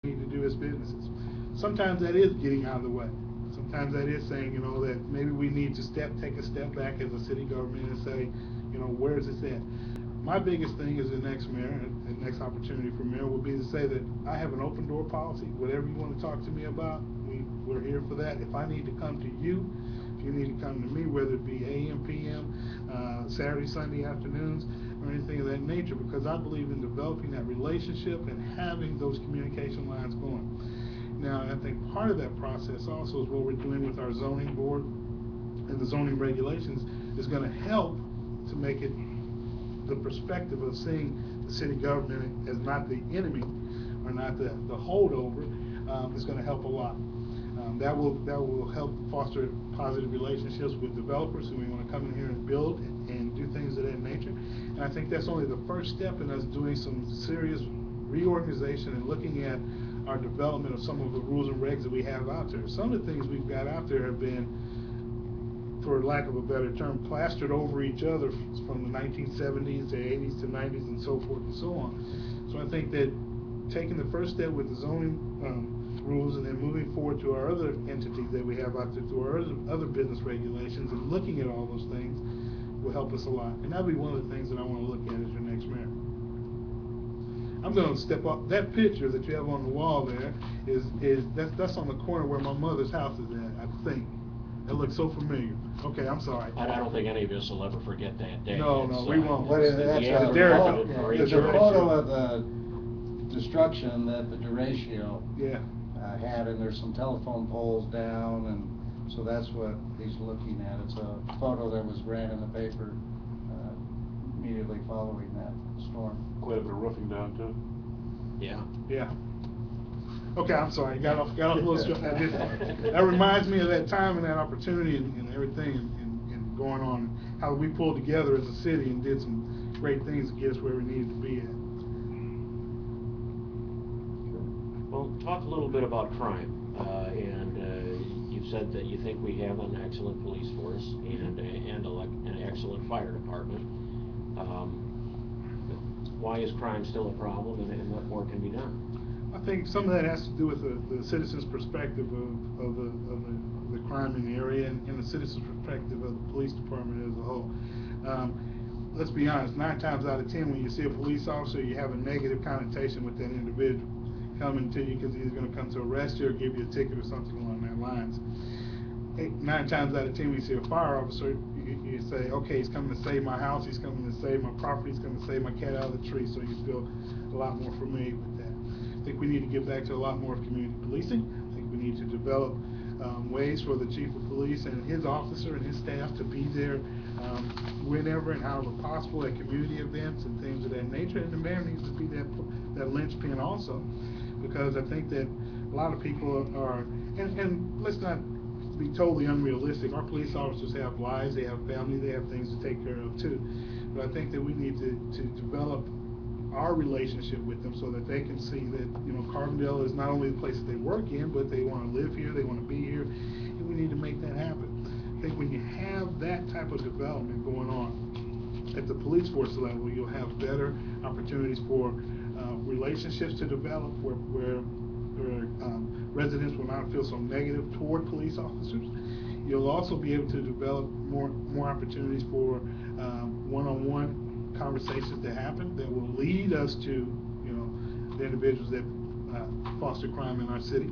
need to do as businesses. Sometimes that is getting out of the way. Sometimes that is saying, that maybe we need to take a step back as a city government and say, where is this at? My biggest thing as the next mayor, the next opportunity for mayor would be to say that I have an open door policy. Whatever you want to talk to me about, we're here for that. If I need to come to you, if you need to come to me, whether it be AM, PM, Saturday, Sunday afternoons, or anything of that nature, because I believe in developing that relationship and having those communication lines going. Now, I think part of that process also is what we're doing with our zoning board and the zoning regulations is going to help to make it the perspective of seeing the city government as not the enemy or not the holdover is going to help a lot. That will help foster positive relationships with developers who want to come in here and build and do things of that nature. And I think that's only the first step in us doing some serious reorganization and looking at our development of some of the rules and regs that we have out there. Some of the things we've got out there have been, for lack of a better term, plastered over each other from the 1970s to 80s to 90s and so forth and so on. So I think that taking the first step with the zoning rules and then moving forward to our other entities that we have out there, to our other business regulations, and looking at all those things will help us a lot. And that'll be one of the things that I want to look at as your next mayor. I'm going to step up. That picture that you have on the wall there that's on the corner where my mother's house is at, I think. That looks so familiar. Okay, I'm sorry. I don't think any of us will ever forget that day. No, we won't. What is that's Yeah, it's a photo of the destruction that the derecho had, and there's some telephone poles down, and so that's what he's looking at. It's a photo that was ran in the paper immediately following that storm. Quite a bit of roofing down too. Yeah. Yeah. Okay, I'm sorry. Got off a little straight. That reminds me of that time and that opportunity and everything and going on, how we pulled together as a city and did some great things to get us where we needed to be at. Well, talk a little bit about crime. You've said that you think we have an excellent police force and an excellent fire department. Why is crime still a problem, and what more can be done? I think some of that has to do with the citizens' perspective of the crime in the area and the citizens' perspective of the police department as a whole. Let's be honest, 9 times out of 10 when you see a police officer, you have a negative connotation with that individual coming to you because he's going to come to arrest you or give you a ticket or something along that lines. 9 times out of 10 when you see a fire officer, you say, okay, he's coming to save my house, he's coming to save my property, he's coming to save my cat out of the tree, so you feel a lot more familiar with that. I think we need to get back to a lot more of community policing. I think we need to develop ways for the chief of police and his officer and his staff to be there whenever and however possible at community events and things of that nature. And the mayor needs to be that linchpin also, because I think that a lot of people are, and let's not be totally unrealistic. Our police officers have lives, they have family, they have things to take care of too. But I think that we need to develop our relationship with them so that they can see that Carbondale is not only the place that they work in, but they want to live here, they want to be here, and we need to make that happen. I think when you have that type of development going on at the police force level, you'll have better opportunities for relationships to develop where residents will not feel so negative toward police officers. You'll also be able to develop more opportunities for one-on-one conversations to happen that will lead us to the individuals that foster crime in our city.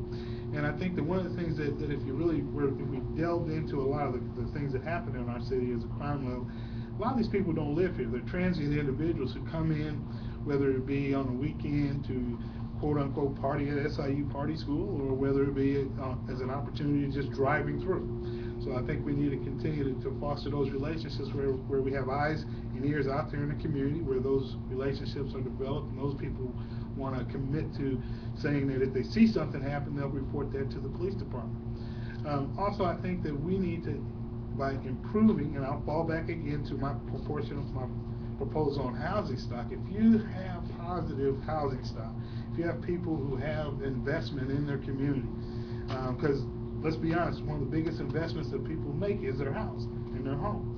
And I think that one of the things that if we delved into a lot of the things that happen in our city as a crime level, a lot of these people don't live here. They're transient individuals who come in, whether it be on a weekend to quote-unquote party at SIU Party School, or whether it be as an opportunity just driving through. So I think we need to continue to foster those relationships where we have eyes and ears out there in the community, where those relationships are developed and those people want to commit to saying that if they see something happen, they'll report that to the police department. Also, I think that we need to, by improving, and I'll fall back again to my proportion of my proposal on housing stock, if you have positive housing stock, if you have people who have investment in their community, because let's be honest, one of the biggest investments that people make is their house and their home.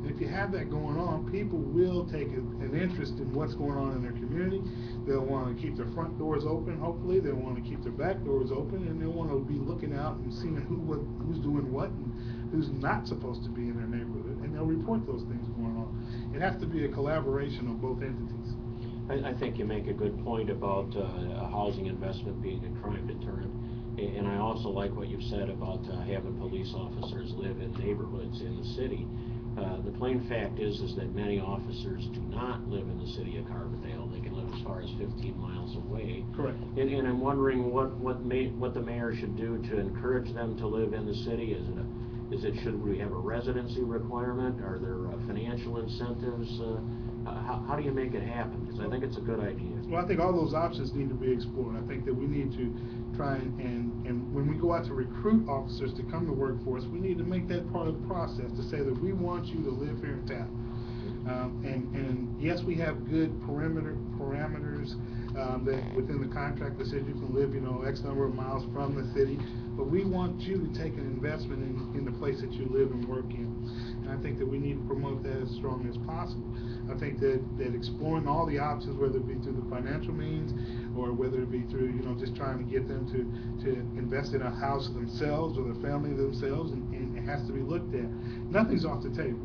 And if you have that going on, people will take an interest in what's going on in their community. They'll want to keep their front doors open, hopefully. They'll want to keep their back doors open, and they'll want to be looking out and seeing who's doing what and who's not supposed to be in their neighborhood, and they'll report those things going on. It has to be a collaboration of both entities. I think you make a good point about a housing investment being a crime deterrent. And I also like what you've said about having police officers live in neighborhoods in the city. The plain fact is that many officers do not live in the city of Carbondale. They can live as far as 15 miles away. Correct. And I'm wondering what the mayor should do to encourage them to live in the city. Should we have a residency requirement? Are there financial incentives? How do you make it happen? Because I think it's a good idea. Well, I think all those options need to be explored. I think that we need to try and when we go out to recruit officers to come to work for us, we need to make that part of the process to say that we want you to live here in town. And yes, we have good parameters that within the contract that says you can live, X number of miles from the city, but we want you to take an investment in the place that you live and work in. And I think that we need to promote that as strong as possible. I think that exploring all the options, whether it be through the financial means or whether it be through, just trying to get them to invest in a house themselves or their family themselves, and it has to be looked at. Nothing's off the table.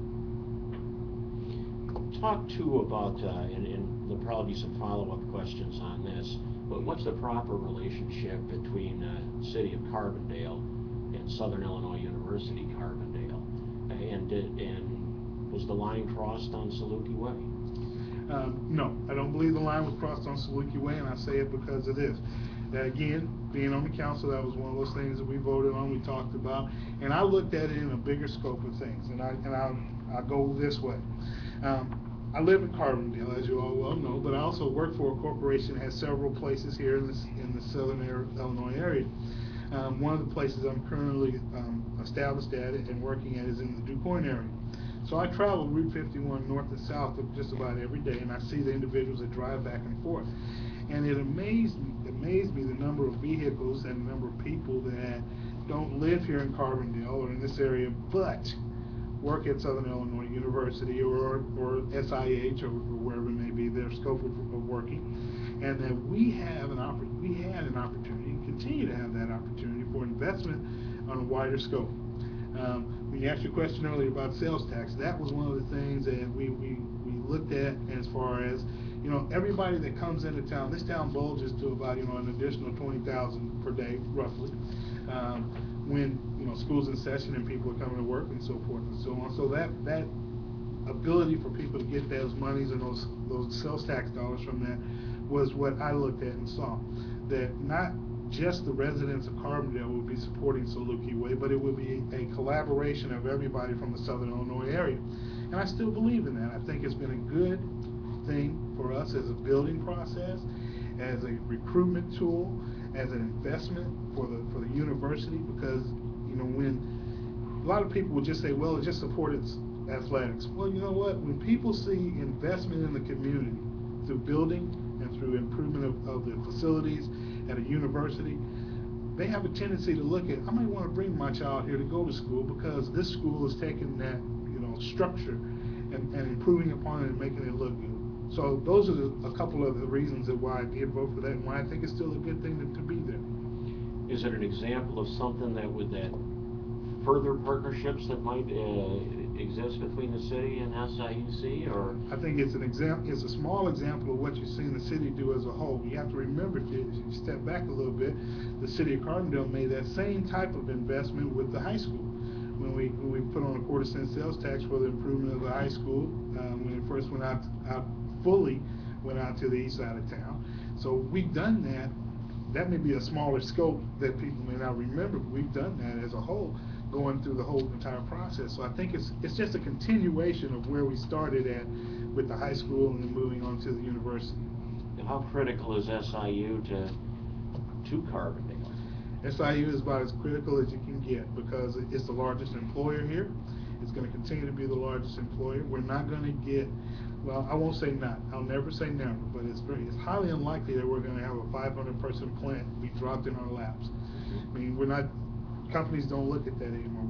Talk too about, and there'll probably be some follow-up questions on this, but what's the proper relationship between the city of Carbondale and Southern Illinois University Carbondale? And was the line crossed on Saluki Way? No, I don't believe the line was crossed on Saluki Way, and I say it because of this. Again, being on the council, that was one of those things that we voted on, we talked about, and I looked at it in a bigger scope of things, and I'll go this way. I live in Carbondale, as you all well know, but I also work for a corporation that has several places here in the Southern Illinois area. One of the places I'm currently established at and working at is in the DuQuoin area. So I travel Route 51 north and south of just about every day, and I see the individuals that drive back and forth. And it amazed me the number of vehicles and the number of people that don't live here in Carbondale or in this area, but work at Southern Illinois University or SIH or wherever it may be, their scope of working, and that we had an opportunity and continue to have that opportunity for investment on a wider scope. When you asked your question earlier about sales tax, that was one of the things that we looked at as far as, everybody that comes into town. This town bulges to about, an additional 20,000 per day, roughly, when, school's in session and people are coming to work and so forth and so on. So that ability for people to get those monies and those sales tax dollars from that was what I looked at and saw. That not just the residents of Carbondale would be supporting Saluki Way, but it would be a collaboration of everybody from the Southern Illinois area. And I still believe in that. I think it's been a good thing for us as a building process, as a recruitment tool, as an investment for the university, because when a lot of people would just say, well, it just supported athletics. Well, you know what? When people see investment in the community through building and through improvement of the facilities at a university, they have a tendency to look at, I might want to bring my child here to go to school because this school is taking that structure and improving upon it and making it look good. So those are a couple of the reasons of why I did vote for that and why I think it's still a good thing to be there. Is it an example of something that further partnerships that might exist between the city and SIUC, or? I think it's an example. It's a small example of what you've seen the city do as a whole. You have to remember, if you step back a little bit, the city of Carbondale made that same type of investment with the high school. When we put on a quarter-cent sales tax for the improvement of the high school, when it first went out to the east side of town. So we've done that. That may be a smaller scope that people may not remember, but we've done that as a whole, going through the whole entire process. So I think it's just a continuation of where we started at with the high school and then moving on to the university. And how critical is SIU to Carbondale? SIU is about as critical as you can get because it's the largest employer here. It's going to continue to be the largest employer. We're not going to get, well, I won't say not. I'll never say never, but it's highly unlikely that we're going to have a 500-person plant be dropped in our laps. I mean, companies don't look at that anymore.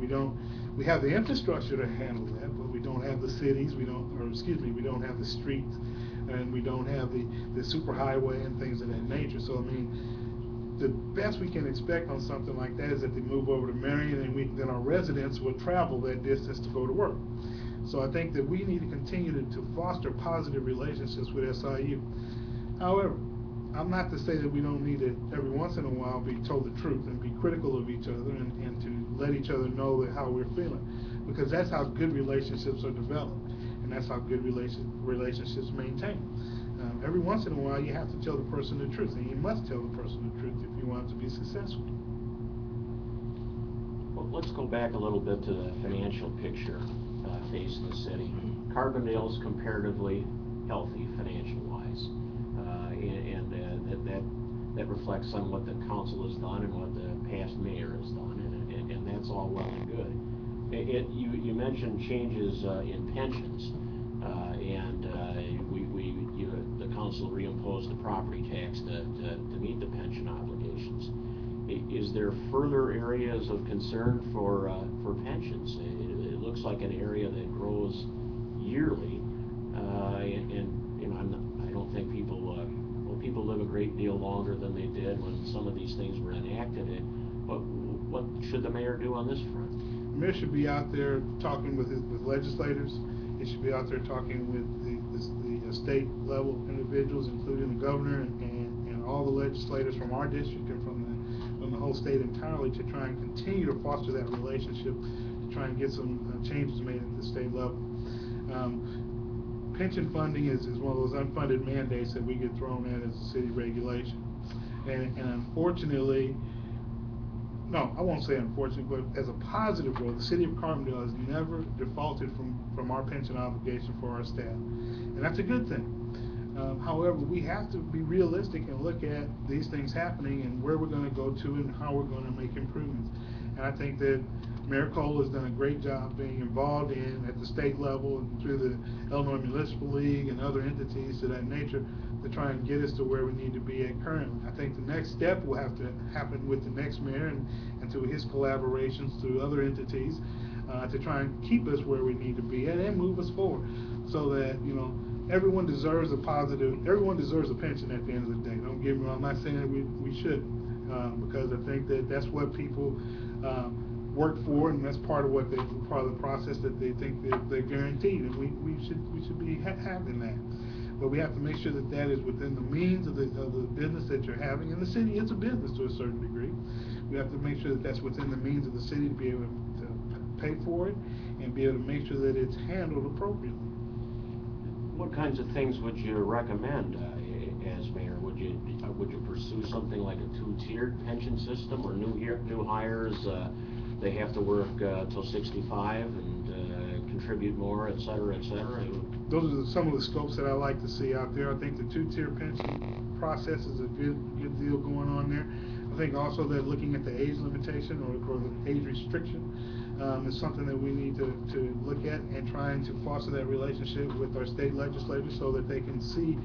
We have the infrastructure to handle that, but we don't have the cities. We don't have the streets. and we don't have the superhighway and things of that nature. So I mean, the best we can expect on something like that is that they move over to Marion, and then our residents will travel that distance to go to work. So I think that we need to continue to foster positive relationships with SIU. However, I'm not to say that we don't need to every once in a while be told the truth and be critical of each other, and to let each other know that how we're feeling, because that's how good relationships are developed, and that's how good relationships maintain. Every once in a while you have to tell the person the truth, and you must tell the person the truth if you want to be successful. Well, let's go back a little bit to the financial picture facing the city. Carbondale's comparatively healthy financial-wise, and that reflects on what the council has done and what the past mayor has done, and that's all well and good. You mentioned changes in pensions, and the council reimposed the property tax to meet the pension obligations. Is there further areas of concern for pensions? It looks like an area that grows yearly, and you know, I don't think people live a great deal longer than they did when some of these things were enacted. But what should the mayor do on this front? The mayor should be out there talking with legislators. He should be out there talking with the state level individuals, including the governor and all the legislators from our district and from the whole state entirely, to try and continue to foster that relationship, to try and get some changes made at the state level. Pension funding is one of those unfunded mandates that we get thrown at as a city regulation, and unfortunately, no, I won't say unfortunately, but as a positive role, the city of Carbondale has never defaulted from our pension obligation for our staff, and that's a good thing. However, we have to be realistic and look at these things happening and where we're going to go to and how we're going to make improvements. And I think that Mayor Cole has done a great job being involved at the state level and through the Illinois Municipal League and other entities to that nature to try and get us to where we need to be at currently. I think the next step will have to happen with the next mayor and through his collaborations through other entities to try and keep us where we need to be at and move us forward, so that, you know, everyone deserves a pension at the end of the day. Don't get me wrong, I'm not saying that we shouldn't, because I think that that's what people work for, and that's part of the process that they think that they're guaranteed, and we should be having that. But we have to make sure that is within the means of the business that you're having, and the city is a business to a certain degree. We have to make sure that that's within the means of the city to be able to pay for it and be able to make sure that it's handled appropriately. What kinds of things would you recommend as mayor? Would you pursue something like a two-tiered pension system, or new hires they have to work till 65 and contribute more, et cetera, et cetera? Those are some of the scopes that I like to see out there. I think the two-tier pension process is a good deal going on there. I think also that looking at the age limitation or the age restriction is something that we need to look at, and trying to foster that relationship with our state legislators so that they can see,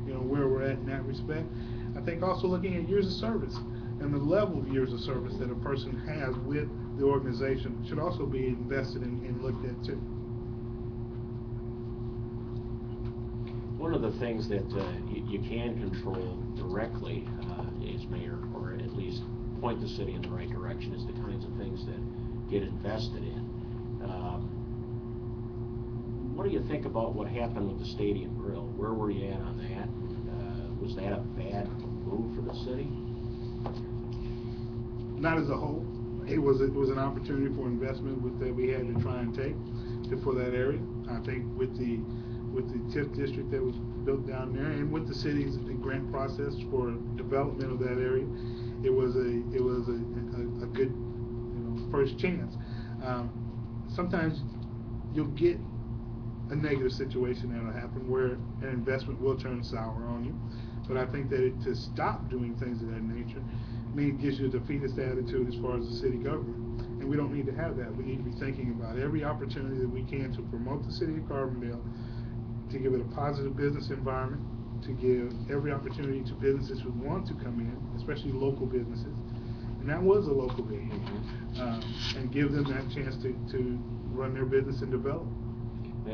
you know, where we're at in that respect. I think also looking at years of service and the level of years of service that a person has with the organization should also be invested in and looked at too. One of the things that you can control directly as mayor, or at least point the city in the right direction, is the kinds of things that get invested in. What do you think about what happened with the Stadium Grill? Where were you at on that? Was that a bad move for the city? Not as a whole. It was an opportunity for investment that we had to try and take for that area. I think with the TIF district that was built down there, and with the city's grant process for development of that area, it was a good, you know, first chance. Sometimes you'll get a negative situation that'll happen where an investment will turn sour on you, but I think that to stop doing things of that nature gives you a defeatist attitude as far as the city government, and we don't need to have that. We need to be thinking about every opportunity that we can to promote the city of Carbondale, to give it a positive business environment, to give every opportunity to businesses who want to come in, especially local businesses, and that was a local business, and give them that chance to run their business and develop.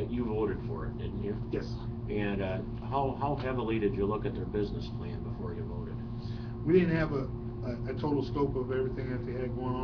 You voted for it, didn't you? Yes. And how heavily did you look at their business plan before you voted? We didn't have a total scope of everything that they had going on.